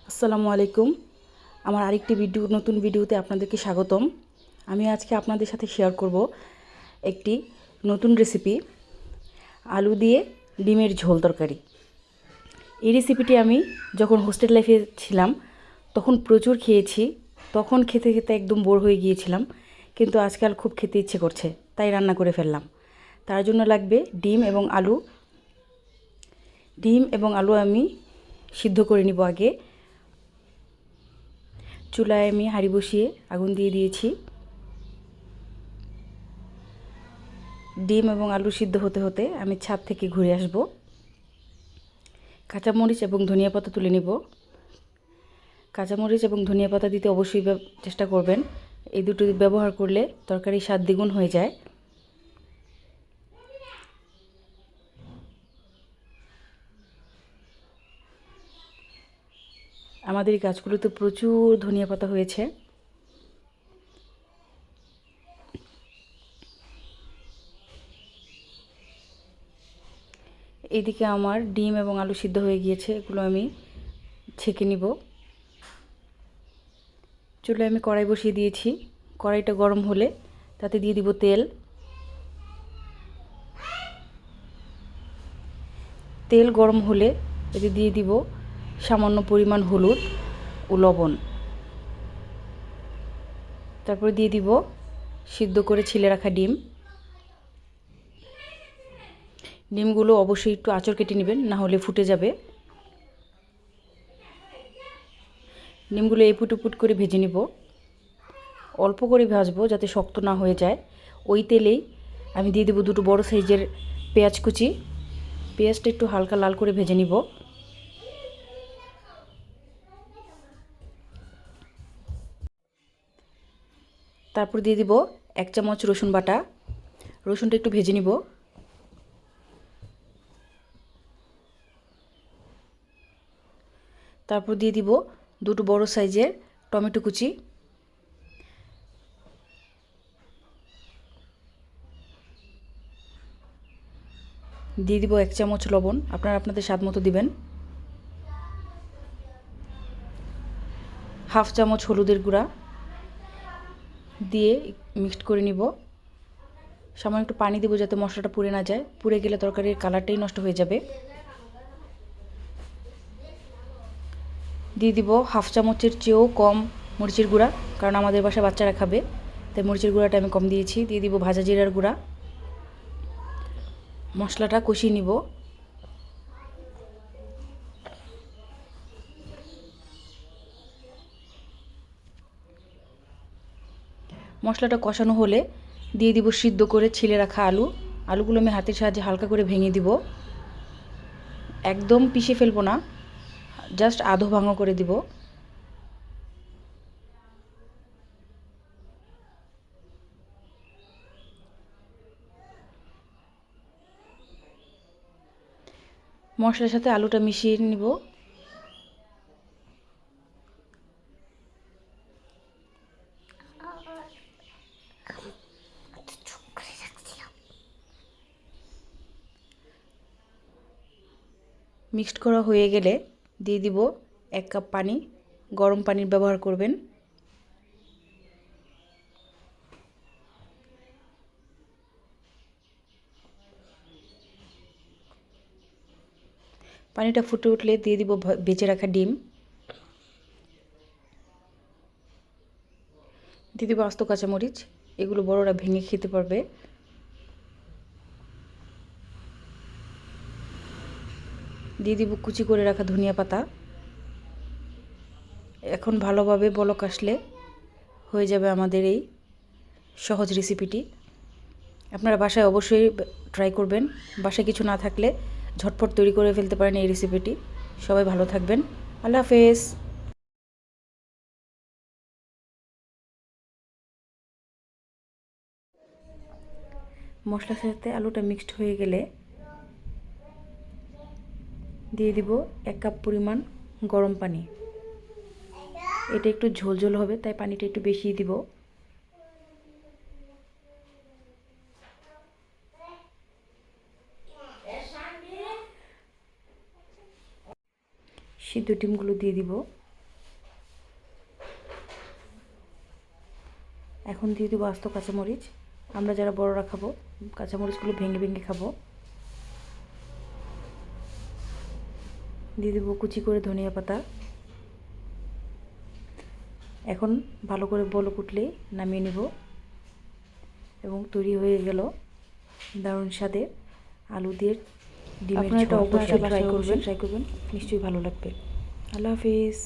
আসসালামু আলাইকুম। আমার আরেকটি নতুন ভিডিওতে আপনাদেরকে স্বাগতম। আমি আজকে আপনাদের সাথে শেয়ার করব একটি নতুন রেসিপি, আলু দিয়ে ডিমের ঝোল তরকারি। এই রেসিপিটি আমি যখন হোস্টেল লাইফে ছিলাম তখন প্রচুর খেয়েছি। তখন খেতে খেতে একদম বোর হয়ে গিয়েছিলাম, কিন্তু আজকাল খুব খেতে ইচ্ছে করছে, তাই রান্না করে ফেললাম। তার জন্য লাগবে ডিম এবং আলু। আমি সিদ্ধ করে নিব আগে। চুলায় আমি হাঁড়ি বসিয়ে আগুন দিয়ে দিয়েছি। ডিম এবং আলু সিদ্ধ হতে হতে আমি ছাদ থেকে ঘুরে আসব। কাঁচামরিচ এবং ধনিয়া পাতা তুলে নিব। কাঁচামরিচ এবং ধনিয়া পাতা দিতে অবশ্যই চেষ্টা করবেন। এই দুটো ব্যবহার করলে তরকারির স্বাদ দ্বিগুণ হয়ে যায়। আমাদের এই গাছগুলোতে প্রচুর ধনিয়া পাতা হয়েছে। এইদিকে আমার ডিম এবং আলু সিদ্ধ হয়ে গিয়েছে, এগুলো আমি ছেঁকে নিব। চুলায় আমি কড়াই বসিয়ে দিয়েছি। কড়াইটা গরম হলে তাতে দিয়ে দিব তেল। তেল গরম হলে এতে দিয়ে দিব সামান্য পরিমাণ হলুদ ও লবণ। তারপরে দিয়ে দিব সিদ্ধ করে ছিলে রাখা ডিম। ডিমগুলো অবশ্যই একটু আঁচড় কেটে নেবেন, না হলে ফুটে যাবে। ডিমগুলো এপুট উপুট করে ভেজে নিব। অল্প করে ভাজবো যাতে শক্ত না হয়ে যায়। ওই তেলেই আমি দিয়ে দেবো দুটো বড় সাইজের পেঁয়াজ কুচি। পেঁয়াজটা একটু হালকা লাল করে ভেজে নিব। তারপর দিয়ে দিব 1 চামচ রসুন বাটা। রসুনটা একটু ভেজে নিব। তারপর দিয়ে দিব দুটো বড় সাইজের টমেটো কুচি। দিয়ে দিব 1 চামচ লবণ, আপনারা আপনাদের স্বাদ মতো দিবেন। হাফ চামচ হলুদের গুঁড়া দিয়ে মিক্সড করে নিব। সামান্য একটু পানি দেবো যাতে মশলাটা পুড়ে না যায়, পুড়ে গেলে তরকারির কালারটাই নষ্ট হয়ে যাবে। দিয়ে দিব হাফ চামচের চেয়েও কম মরিচের গুঁড়া, কারণ আমাদের বাসায় বাচ্চারা খাবে, তাই মরিচের গুঁড়াটা আমি কম দিয়েছি। দিয়ে দিব ভাজা জিরার গুঁড়া। মশলাটা কষিয়ে নিব। মশলাটা কষানো হলে দিয়ে দিব সিদ্ধ করে ছিলে রাখা আলু। আলুগুলো আমি হাতের সাহায্যে হালকা করে ভেঙে দিব। একদম পিষে ফেলবো না, জাস্ট আধো ভাঙা করে দিব। মশলার সাথে আলুটা মিশিয়ে নিব। মিক্সড করা হয়ে গেলে দিয়ে দিব 1 কাপ পানি। গরম পানির ব্যবহার করবেন। পানিটা ফুটে উঠলে দিয়ে দিব বেঁচে রাখা ডিম। দিয়ে দিব আস্ত কাঁচামরিচ, এগুলো বড়রা ভেঙে খেতে পারবে। দিয়ে দিব কুচি করে রাখা ধনিয়া পাতা। এখন ভালোভাবে বলক আসলে হয়ে যাবে আমাদের এই সহজ রেসিপিটি। আপনারা বাসায় অবশ্যই ট্রাই করবেন। বাসায় কিছু না থাকলে ঝটপট তৈরি করে ফেলতে পারেন এই রেসিপিটি। সবাই ভালো থাকবেন। আল্লাহ হাফেজ। মশলার সাথে আলুটা মিক্সড হয়ে গেলে দিয়ে দিব 1 কাপ পরিমাণ গরম পানি। এটা একটু ঝোলঝোল হবে, তাই পানিটা একটু বেশি দিব। সিদ্ধ ডিমগুলো দিয়ে দিব। এখন দিয়ে দেবো আস্ত কাঁচামরিচ। আমরা যারা বড়রা খাবো কাঁচামরিচগুলো ভেঙে ভেঙে খাবো। দিয়ে দেবো কুচি করে ধনিয়া পাতা। এখন ভালো করে বলক উঠলেই নামিয়ে নেব এবং তৈরি হয়ে গেল দারুণ স্বাদের আলু দিয়ে ডিমের ঝোল। আপনারা এটা অবশ্যই ট্রাই করবেন, নিশ্চয়ই ভালো লাগবে। আল্লাহ হাফেজ।